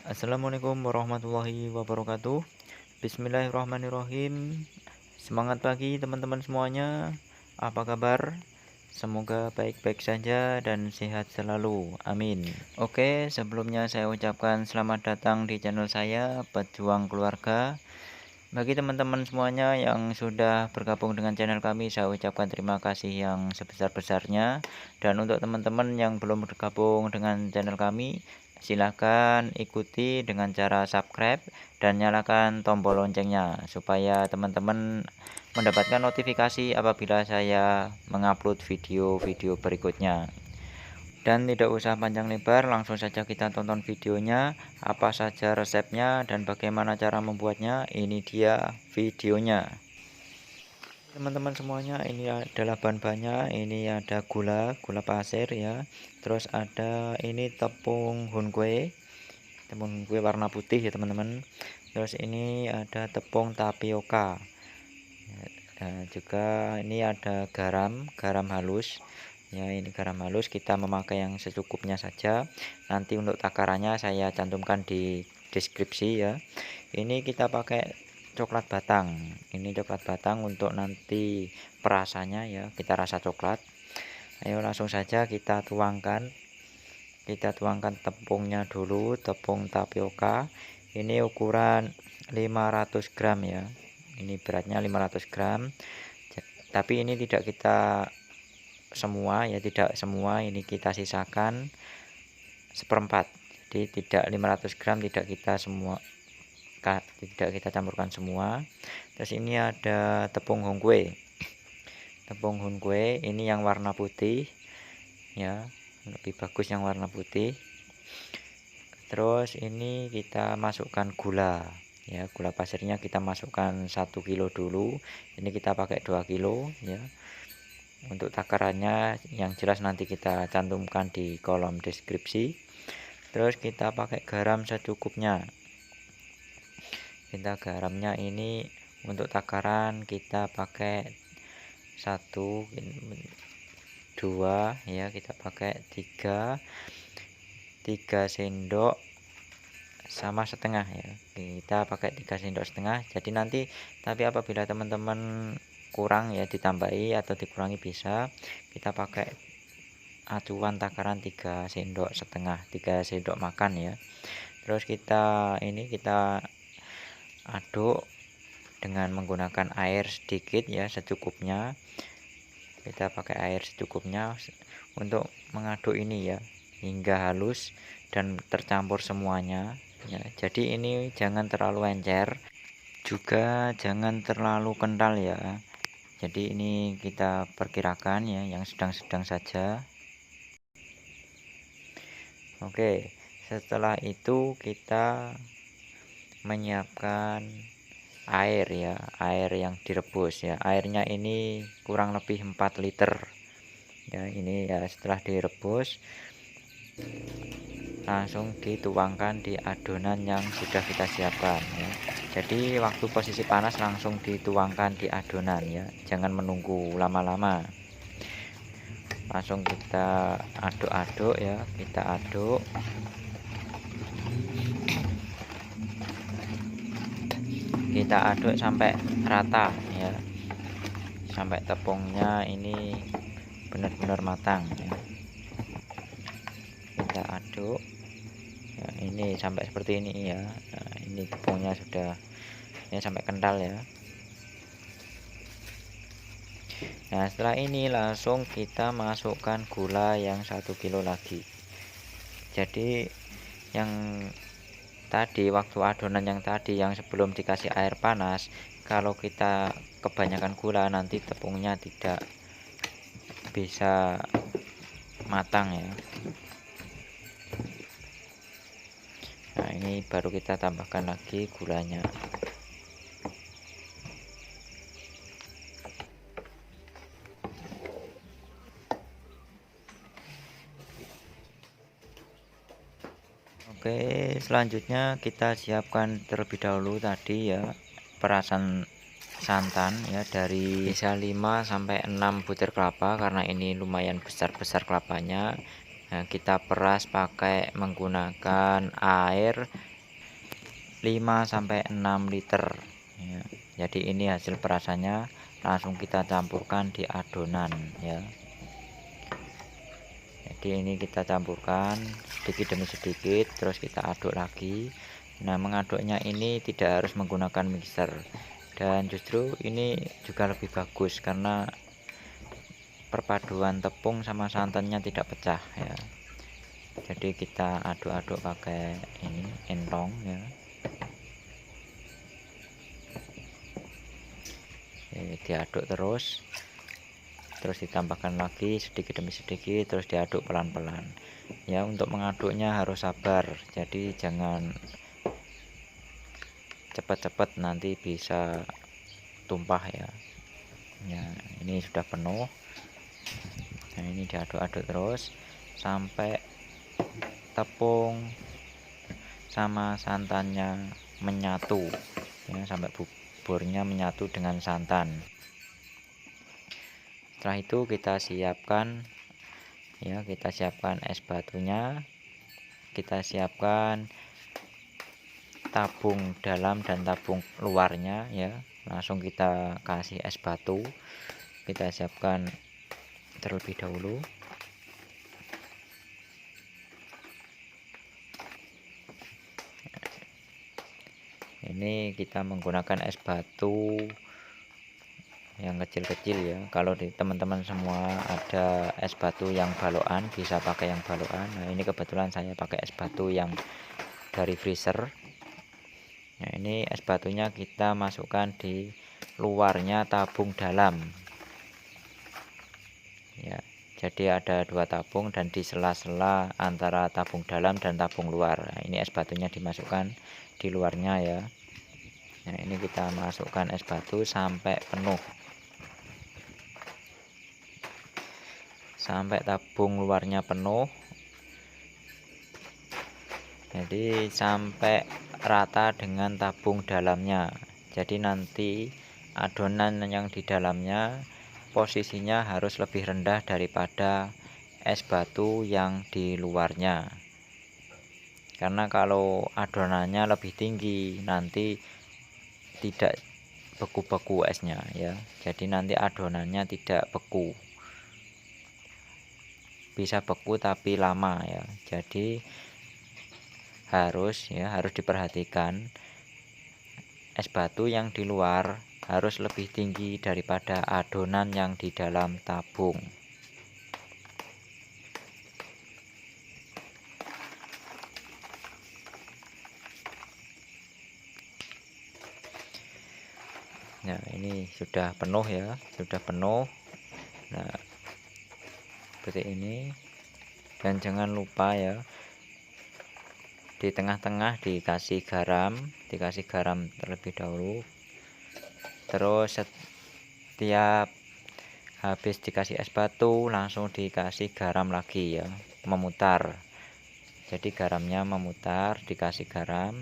Assalamualaikum warahmatullahi wabarakatuh. Bismillahirrahmanirrahim. Semangat pagi teman-teman semuanya. Apa kabar? Semoga baik-baik saja dan sehat selalu. Amin. Oke, sebelumnya saya ucapkan selamat datang di channel saya, Pejuang Keluarga. Bagi teman-teman semuanya yang sudah bergabung dengan channel kami, saya ucapkan terima kasih yang sebesar-besarnya. Dan untuk teman-teman yang belum bergabung dengan channel kami, silahkan ikuti dengan cara subscribe dan nyalakan tombol loncengnya supaya teman-teman mendapatkan notifikasi apabila saya mengupload video-video berikutnya. Dan tidak usah panjang lebar, langsung saja kita tonton videonya, apa saja resepnya dan bagaimana cara membuatnya. Ini dia videonya. Teman-teman semuanya, ini adalah bahan-bahannya. Ini ada gula pasir ya. Terus ada ini tepung hunkwe warna putih ya teman-teman. Terus ini ada tepung tapioka. Dan juga ini ada garam halus. Ya, ini garam halus, kita memakai yang secukupnya saja. Nanti untuk takarannya saya cantumkan di deskripsi ya. Ini kita pakai coklat batang. Ini coklat batang untuk nanti perasannya ya, kita rasa coklat. Ayo langsung saja kita tuangkan. Kita tuangkan tepungnya dulu, tepung tapioka. Ini ukuran 500 gram ya. Ini beratnya 500 gram. Tapi ini tidak kita semua ya, tidak semua, ini kita sisakan seperempat. Jadi tidak 500 gram, tidak kita campurkan semua. Terus ini ada tepung hunkwe ini yang warna putih ya, lebih bagus yang warna putih. Terus ini kita masukkan gula ya, gula pasirnya kita masukkan 1 kilo dulu. Ini kita pakai 2 kilo ya. Untuk takarannya yang jelas nanti kita cantumkan di kolom deskripsi. Terus kita pakai garam secukupnya. Kita garamnya ini untuk takaran kita pakai 1, 2 ya, kita pakai 3 sendok sama setengah ya. Kita pakai 3 sendok setengah. Jadi nanti tapi apabila teman-teman kurang ya, ditambahi atau dikurangi bisa. Kita pakai acuan takaran 3 sendok setengah, 3 sendok makan ya. Terus kita aduk dengan menggunakan air sedikit ya, secukupnya. Kita pakai air secukupnya untuk mengaduk ini ya hingga halus dan tercampur semuanya ya. Jadi ini jangan terlalu encer, juga jangan terlalu kental ya. Jadi ini kita perkirakan ya, yang sedang-sedang saja. Oke, setelah itu kita menyiapkan air ya, air yang direbus ya. Airnya ini kurang lebih 4 liter ya. Ini ya, setelah direbus langsung dituangkan di adonan yang sudah kita siapkan ya. Jadi waktu posisi panas langsung dituangkan di adonan ya, jangan menunggu lama-lama. Langsung kita aduk-aduk ya, kita aduk sampai rata ya, sampai tepungnya ini benar-benar matang ya. Kita aduk ya, ini sampai seperti ini ya. Nah, ini tepungnya sudah ya sampai kental ya. Nah, setelah ini langsung kita masukkan gula yang 1 kilo lagi. Jadi yang tadi, waktu adonan yang tadi yang sebelum dikasih air panas, kalau kita kebanyakan gula nanti tepungnya tidak bisa matang ya. Nah, ini baru kita tambahkan lagi gulanya. Oke, selanjutnya kita siapkan terlebih dahulu tadi ya perasan santan ya, dari bisa 5 sampai 6 butir kelapa karena ini lumayan besar-besar kelapanya. Nah, kita peras pakai menggunakan air 5-6 liter ya. Jadi ini hasil perasannya, langsung kita campurkan di adonan ya. Jadi ini kita campurkan sedikit demi sedikit, terus kita aduk lagi. Nah, mengaduknya ini tidak harus menggunakan mixer, dan justru ini juga lebih bagus karena perpaduan tepung sama santannya tidak pecah ya. Jadi kita aduk-aduk pakai ini entong ya. Diaduk terus ditambahkan lagi sedikit demi sedikit, terus diaduk pelan-pelan ya. Untuk mengaduknya harus sabar, jadi jangan cepat-cepat, nanti bisa tumpah ya. Ini sudah penuh. Nah, ini diaduk-aduk terus sampai tepung sama santannya menyatu ya, sampai buburnya menyatu dengan santan. Setelah itu kita siapkan ya, kita siapkan es batunya, kita siapkan tabung dalam dan tabung luarnya ya. Langsung kita kasih es batu, kita siapkan terlebih dahulu. Ini kita menggunakan es batu yang kecil-kecil ya. Kalau di teman-teman semua ada es batu yang balokan, bisa pakai yang balokan. Nah, ini kebetulan saya pakai es batu yang dari freezer. Nah, ini es batunya kita masukkan di luarnya tabung dalam ya. Jadi ada 2 tabung, dan di sela-sela antara tabung dalam dan tabung luar, nah, ini es batunya dimasukkan di luarnya ya. Nah, ini kita masukkan es batu sampai penuh, sampai tabung luarnya penuh. Jadi sampai rata dengan tabung dalamnya. Jadi nanti adonan yang di dalamnya posisinya harus lebih rendah daripada es batu yang di luarnya. Karena kalau adonannya lebih tinggi, nanti tidak beku-beku esnya ya. Jadi nanti adonannya tidak beku, bisa beku tapi lama ya. Jadi harus diperhatikan, es batu yang di luar harus lebih tinggi daripada adonan yang di dalam tabung. Nah, ini sudah penuh ya, sudah penuh. Nah, seperti ini. Dan jangan lupa ya, di tengah-tengah dikasih garam terlebih dahulu. Terus setiap habis dikasih es batu langsung dikasih garam lagi ya, memutar. Jadi garamnya memutar, dikasih garam.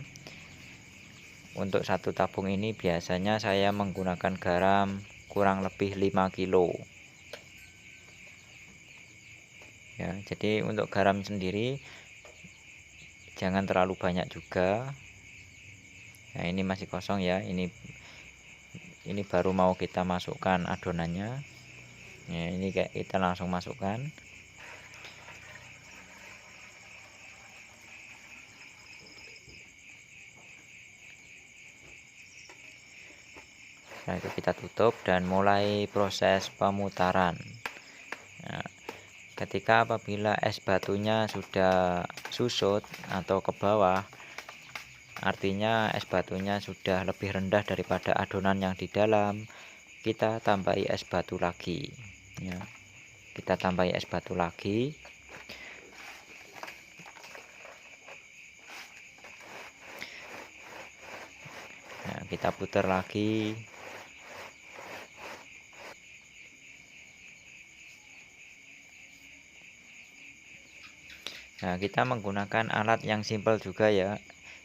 Untuk 1 tabung ini biasanya saya menggunakan garam kurang lebih 5 kilo ya. Jadi untuk garam sendiri jangan terlalu banyak juga. Nah, ini masih kosong ya, ini baru mau kita masukkan adonannya ya. Ini kayak kita langsung masukkan. Nah, itu kita tutup dan mulai proses pemutaran. Nah, ketika apabila es batunya sudah susut atau ke bawah, artinya es batunya sudah lebih rendah daripada adonan yang di dalam. Kita tambahi es batu lagi ya. Kita tambahi es batu lagi. Nah, kita putar lagi. Nah, kita menggunakan alat yang simpel juga ya.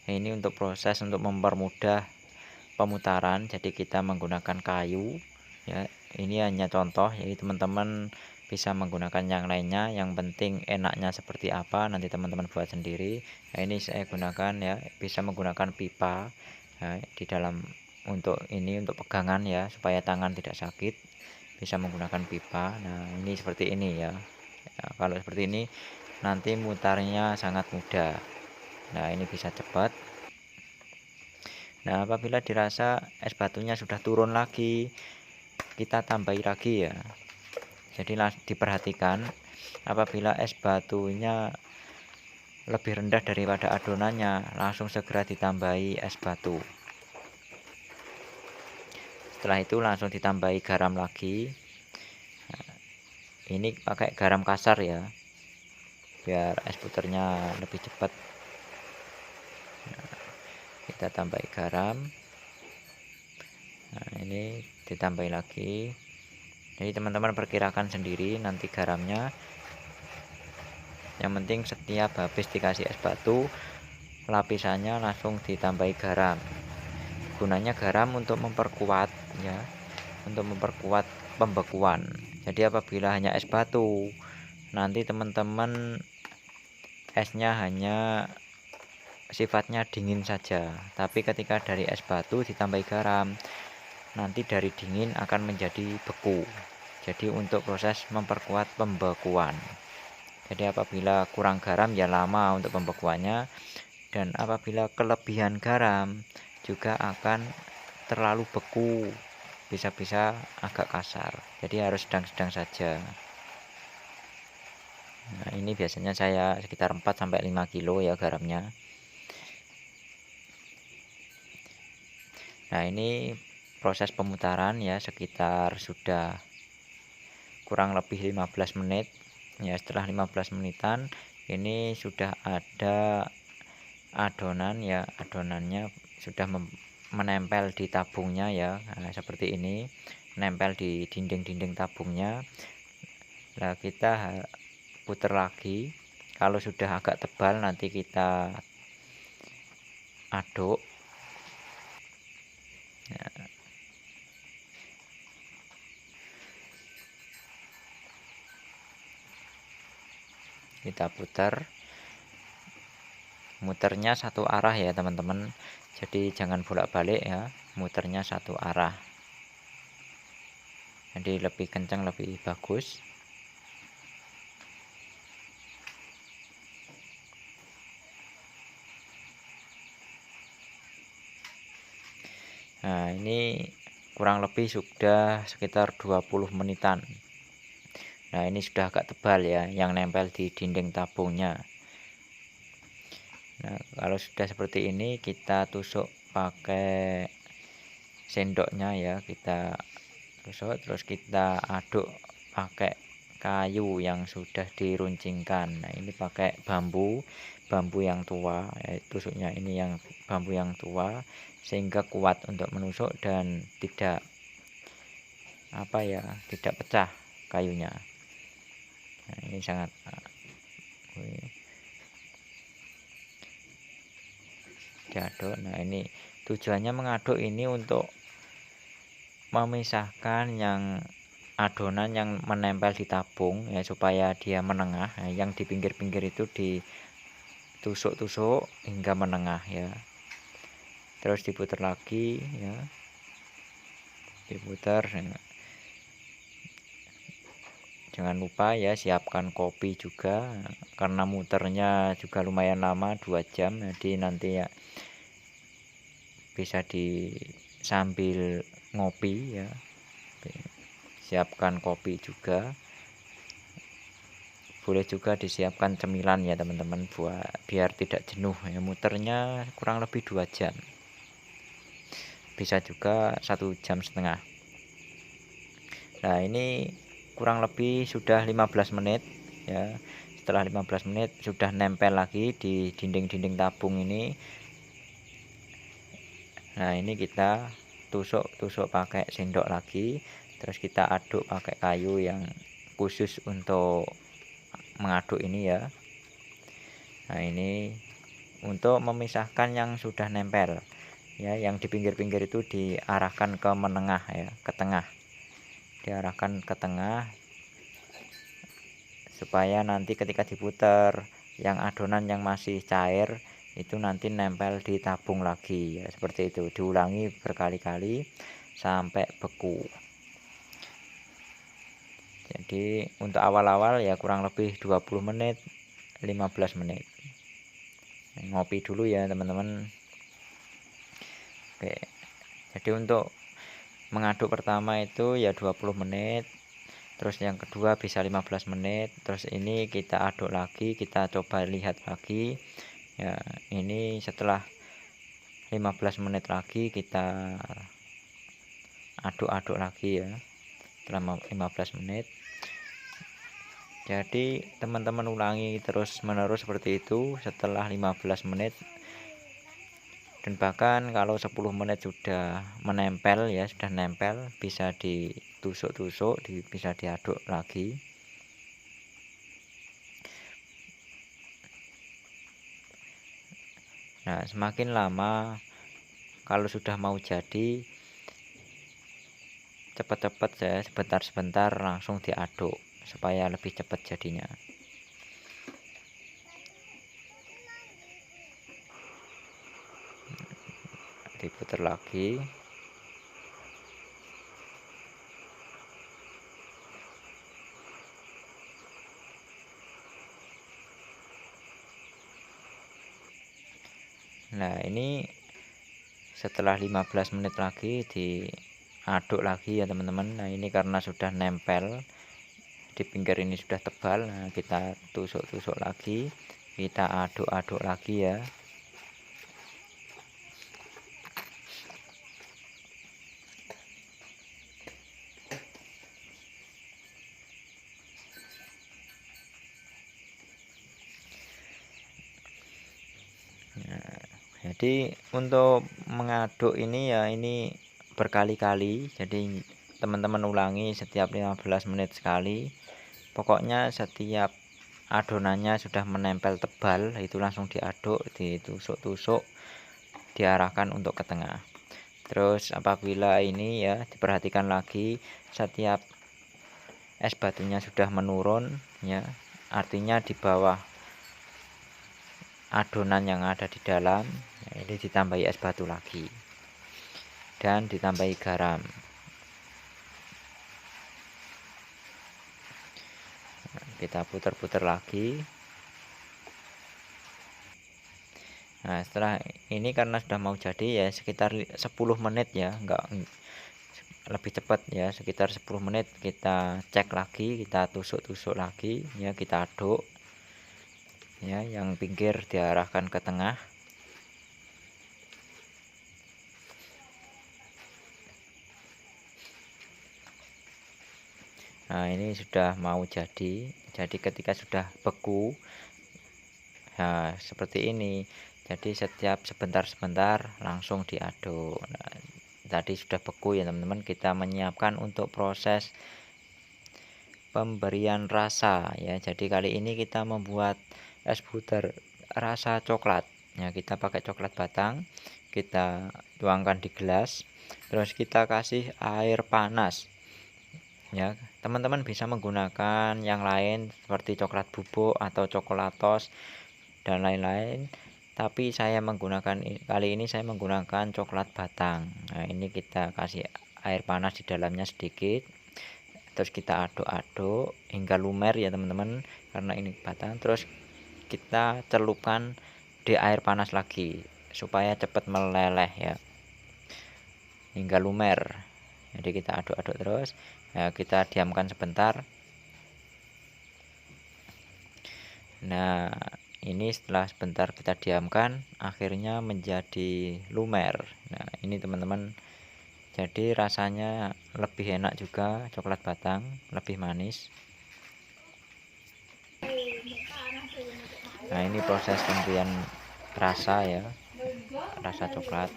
Nah, ini untuk proses untuk mempermudah pemutaran. Jadi kita menggunakan kayu ya. Ini hanya contoh, jadi teman-teman bisa menggunakan yang lainnya, yang penting enaknya seperti apa nanti teman-teman buat sendiri. Nah, ini saya gunakan ya, bisa menggunakan pipa di dalam untuk pegangan ya, supaya tangan tidak sakit, bisa menggunakan pipa. Nah, ini seperti ini ya. Nah, kalau seperti ini nanti mutarnya sangat mudah. Nah, ini bisa cepat. Nah, apabila dirasa es batunya sudah turun lagi, kita tambahi lagi ya. Jadi diperhatikan apabila es batunya lebih rendah daripada adonannya, langsung segera ditambahi es batu. Setelah itu langsung ditambahi garam lagi. Nah, ini pakai garam kasar ya, biar es puternya lebih cepat. Nah, kita tambahi garam. Nah, ini ditambahi lagi. Jadi teman-teman perkirakan sendiri nanti garamnya. Yang penting setiap habis dikasih es batu, lapisannya langsung ditambahi garam. Gunanya garam untuk memperkuat ya, untuk memperkuat pembekuan. Jadi apabila hanya es batu, nanti teman-teman esnya hanya sifatnya dingin saja. Tapi ketika dari es batu ditambahi garam, nanti dari dingin akan menjadi beku. Jadi untuk proses memperkuat pembekuan. Jadi apabila kurang garam ya lama untuk pembekuannya, dan apabila kelebihan garam juga akan terlalu beku, bisa-bisa agak kasar. Jadi harus sedang-sedang saja. Nah, ini biasanya saya sekitar 4-5 kilo ya garamnya. Nah, ini proses pemutaran ya, sekitar sudah kurang lebih 15 menit ya. Setelah 15 menitan ini sudah ada adonan ya, adonannya sudah menempel di tabungnya ya. Nah, seperti ini, nempel di dinding-dinding tabungnya. Nah, kita putar lagi. Kalau sudah agak tebal nanti kita aduk. Nah, kita putar, muternya satu arah ya teman-teman, jadi jangan bolak-balik ya, muternya satu arah, jadi lebih kencang lebih bagus. Nah, ini kurang lebih sudah sekitar 20 menitan. Nah, ini sudah agak tebal ya yang nempel di dinding tabungnya. Nah, kalau sudah seperti ini kita tusuk pakai sendoknya ya, kita tusuk terus kita aduk pakai kayu yang sudah diruncingkan. Nah, ini pakai bambu yang tua ya, tusuknya ini yang bambu yang tua sehingga kuat untuk menusuk dan tidak tidak pecah kayunya. Nah, ini sangat diaduk. Nah, ini tujuannya mengaduk ini untuk memisahkan yang adonan yang menempel di tabung ya, supaya dia menengah. Nah, yang di pinggir-pinggir itu ditusuk-tusuk hingga menengah ya. Terus diputar lagi ya, diputar. Jangan lupa ya siapkan kopi juga, karena muternya juga lumayan lama 2 jam. Jadi nanti ya bisa sambil ngopi ya, siapkan kopi juga. Boleh juga disiapkan cemilan ya teman-teman, biar tidak jenuh ya, muternya kurang lebih 2 jam, bisa juga 1,5 jam. Nah, ini kurang lebih sudah 15 menit ya. Setelah 15 menit sudah nempel lagi di dinding-dinding tabung ini. Nah, ini kita tusuk pakai sendok lagi, terus kita aduk pakai kayu yang khusus untuk mengaduk ini ya. Nah, ini untuk memisahkan yang sudah nempel ya, yang di pinggir-pinggir itu diarahkan ke menengah ya, ke tengah, diarahkan ke tengah. supaya nanti ketika diputar yang adonan yang masih cair itu nanti nempel di tabung lagi ya, seperti itu. Diulangi berkali-kali sampai beku. Jadi untuk awal-awal ya kurang lebih 20 menit 15 menit. Ngopi dulu ya teman-teman. Oke. Jadi untuk mengaduk pertama itu ya 20 menit. Terus yang kedua bisa 15 menit. Terus ini kita aduk lagi, kita coba lihat lagi. Ya, ini setelah 15 menit lagi kita aduk-aduk lagi ya. Setelah 15 menit. Jadi teman-teman ulangi terus menerus seperti itu setelah 15 menit. Dan bahkan kalau 10 menit sudah menempel ya, sudah nempel, bisa ditusuk-tusuk, bisa diaduk lagi. Nah, semakin lama kalau sudah mau jadi, cepat-cepat ya, sebentar-sebentar langsung diaduk supaya lebih cepat jadinya. Diputar lagi. Nah, ini setelah 15 menit lagi diaduk lagi ya teman-teman. Nah, ini karena sudah nempel di pinggir ini sudah tebal. Nah, kita tusuk-tusuk lagi, kita aduk-aduk lagi ya. Nah, jadi untuk mengaduk ini ya ini berkali-kali. Jadi teman-teman ulangi setiap 15 menit sekali. Pokoknya setiap adonannya sudah menempel tebal itu langsung diaduk, ditusuk-tusuk, diarahkan untuk ke tengah. Terus apabila ini ya diperhatikan lagi setiap es batunya sudah menurun ya, artinya di bawah adonan yang ada di dalam ya, ini ditambahi es batu lagi dan ditambahi garam. Kita putar-putar lagi. Nah, setelah ini karena sudah mau jadi ya sekitar 10 menit ya, enggak lebih cepat ya, sekitar 10 menit kita cek lagi, kita tusuk-tusuk lagi ya, kita aduk ya, yang pinggir diarahkan ke tengah. Nah, ini sudah mau jadi. Jadi ketika sudah beku nah seperti ini, jadi setiap sebentar-sebentar langsung diaduk. Nah, tadi sudah beku ya teman-teman, kita menyiapkan untuk proses pemberian rasa ya. Jadi kali ini kita membuat es puter rasa coklat ya, kita pakai coklat batang, kita tuangkan di gelas, terus kita kasih air panas ya. Teman-teman bisa menggunakan yang lain seperti coklat bubuk atau coklatos dan lain-lain, tapi saya menggunakan kali ini saya menggunakan coklat batang. Nah, ini kita kasih air panas di dalamnya sedikit, terus kita aduk-aduk hingga lumer ya teman-teman, karena ini batang. Terus kita celupkan di air panas lagi supaya cepat meleleh ya, hingga lumer. Jadi kita aduk-aduk terus ya, kita diamkan sebentar. Nah, ini setelah sebentar kita diamkan akhirnya menjadi lumer. Nah, ini teman-teman, jadi rasanya lebih enak juga, coklat batang lebih manis. Nah, ini proses pemberian rasa ya, rasa coklat.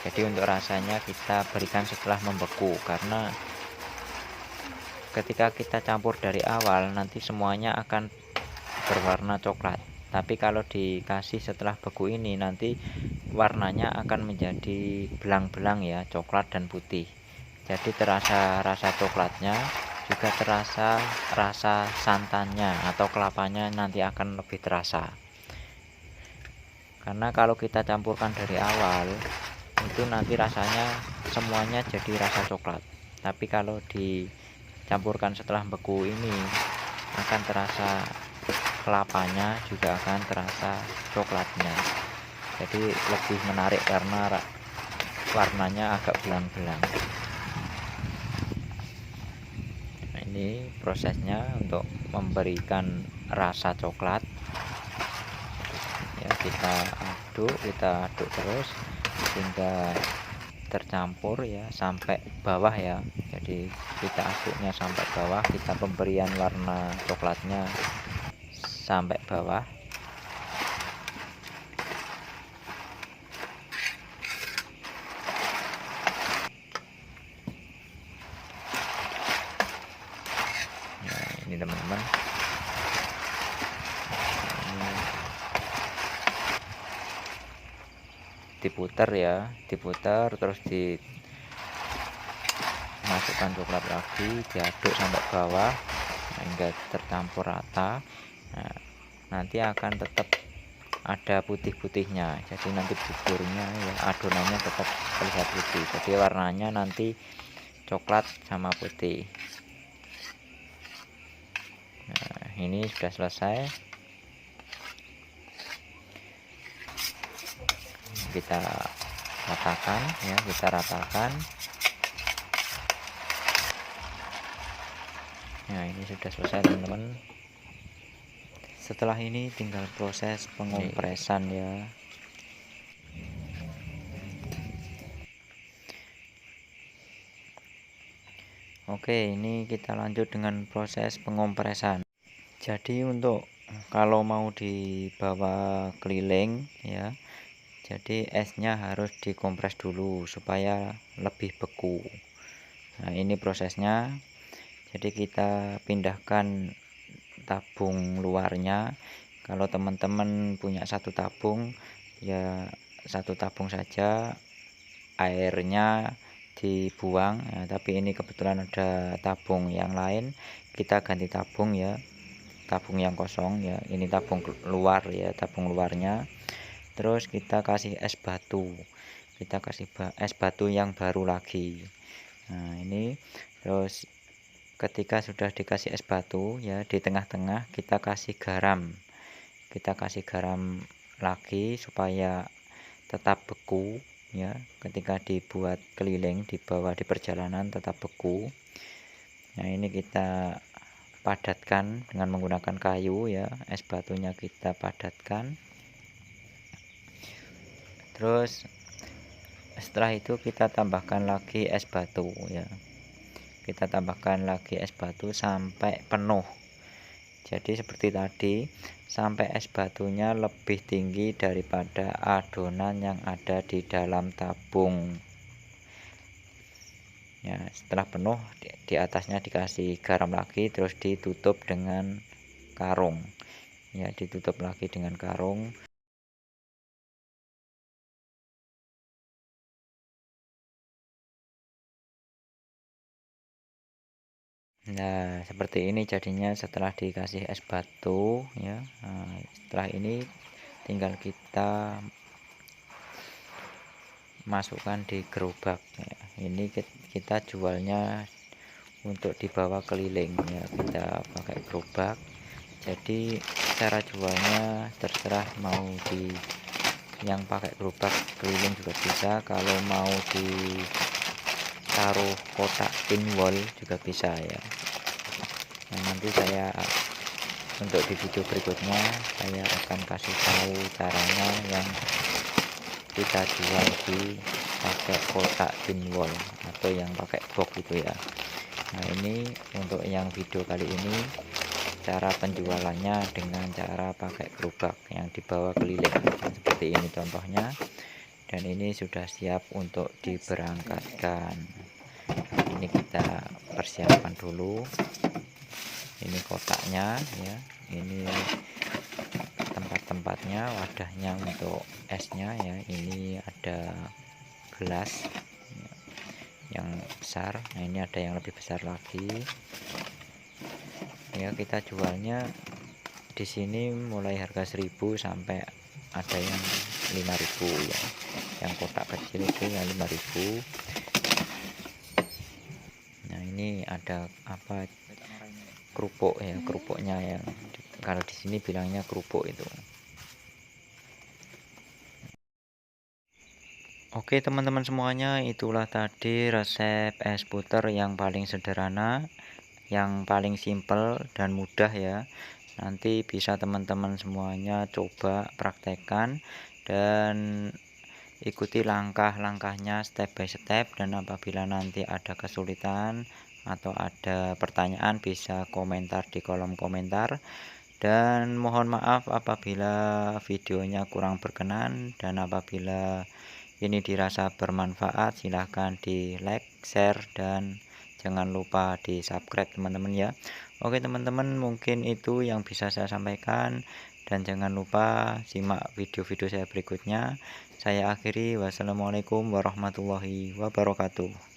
Jadi untuk rasanya kita berikan setelah membeku, karena ketika kita campur dari awal nanti semuanya akan berwarna coklat, tapi kalau dikasih setelah beku ini nanti warnanya akan menjadi belang-belang ya, coklat dan putih. Jadi terasa rasa coklatnya juga terasa rasa santannya atau kelapanya nanti akan lebih terasa. Karena kalau kita campurkan dari awal itu nanti rasanya semuanya jadi rasa coklat. Tapi kalau dicampurkan setelah beku ini akan terasa kelapanya, juga akan terasa coklatnya. Jadi lebih menarik karena warnanya agak belang-belang. Nah, ini prosesnya untuk memberikan rasa coklat. Ya, kita aduk terus hingga tercampur ya sampai bawah ya. Jadi kita aduknya sampai bawah, kita pemberian warna coklatnya sampai bawah. Nah, ini teman-teman, diputar ya, diputar terus dimasukkan coklat lagi, diaduk sampai bawah hingga tercampur rata. Nah, nanti akan tetap ada putih-putihnya, jadi nanti buburnya ya, adonannya tetap terlihat putih, jadi warnanya nanti coklat sama putih. Nah, ini sudah selesai, kita ratakan ya, kita ratakan. Nah, ini sudah selesai teman-teman. Setelah ini tinggal proses pengompresan ya. Oke, ini kita lanjut dengan proses pengompresan. Jadi untuk kalau mau dibawa keliling ya, jadi esnya harus dikompres dulu supaya lebih beku. Nah, ini prosesnya. Jadi kita pindahkan tabung luarnya. Kalau teman-teman punya satu tabung ya, satu tabung saja, airnya dibuang ya, tapi ini kebetulan ada tabung yang lain, kita ganti tabung ya, tabung yang kosong ya, ini tabung luar ya, tabung luarnya. Terus kita kasih es batu, kita kasih es batu yang baru lagi. Nah, ini terus ketika sudah dikasih es batu ya, di tengah-tengah kita kasih garam, kita kasih garam lagi supaya tetap beku ya, ketika dibuat keliling, dibawa di perjalanan tetap beku. Nah, ini kita padatkan dengan menggunakan kayu ya, es batunya kita padatkan. Terus setelah itu kita tambahkan lagi es batu ya, kita tambahkan lagi es batu sampai penuh. Jadi seperti tadi, sampai es batunya lebih tinggi daripada adonan yang ada di dalam tabung ya. Setelah penuh, di atasnya dikasih garam lagi, terus ditutup dengan karung ya, ditutup lagi dengan karung. Nah, seperti ini jadinya setelah dikasih es batu ya. Nah, setelah ini tinggal kita masukkan di gerobak ya. Ini kita jualnya untuk dibawa keliling ya, kita pakai gerobak. Jadi cara jualnya terserah, mau di yang pakai gerobak keliling juga bisa, kalau mau ditaruh kotak pinwall juga bisa ya. Nah, nanti saya untuk di video berikutnya saya akan kasih tahu caranya yang kita jual di pakai kotak pinwall atau yang pakai box itu ya. Nah, ini untuk yang video kali ini cara penjualannya dengan cara pakai gerobak yang dibawa keliling seperti ini contohnya, dan ini sudah siap untuk diberangkatkan. Ini kita persiapkan dulu, ini kotaknya ya, ini tempat-tempatnya, wadahnya untuk esnya ya, ini ada gelas ya. yang besar. Nah ini ada yang lebih besar lagi ya. Kita jualnya di sini mulai harga 1000 sampai ada yang 5000 ya. Yang kotak kecil itu yang 5000. Nah ini ada apa, kerupuk ya, kerupuknya yang kalau di sini bilangnya kerupuk itu. Oke teman-teman semuanya, itulah tadi resep es puter yang paling sederhana, yang paling simple dan mudah ya. Nanti bisa teman-teman semuanya coba praktekkan dan ikuti langkah-langkahnya step by step. Dan apabila nanti ada kesulitan atau ada pertanyaan bisa komentar di kolom komentar. Dan mohon maaf apabila videonya kurang berkenan, dan apabila ini dirasa bermanfaat silahkan di like, share, dan jangan lupa di subscribe teman-teman ya. Oke teman-teman, mungkin itu yang bisa saya sampaikan, dan jangan lupa simak video-video saya berikutnya. Saya akhiri, wassalamualaikum warahmatullahi wabarakatuh.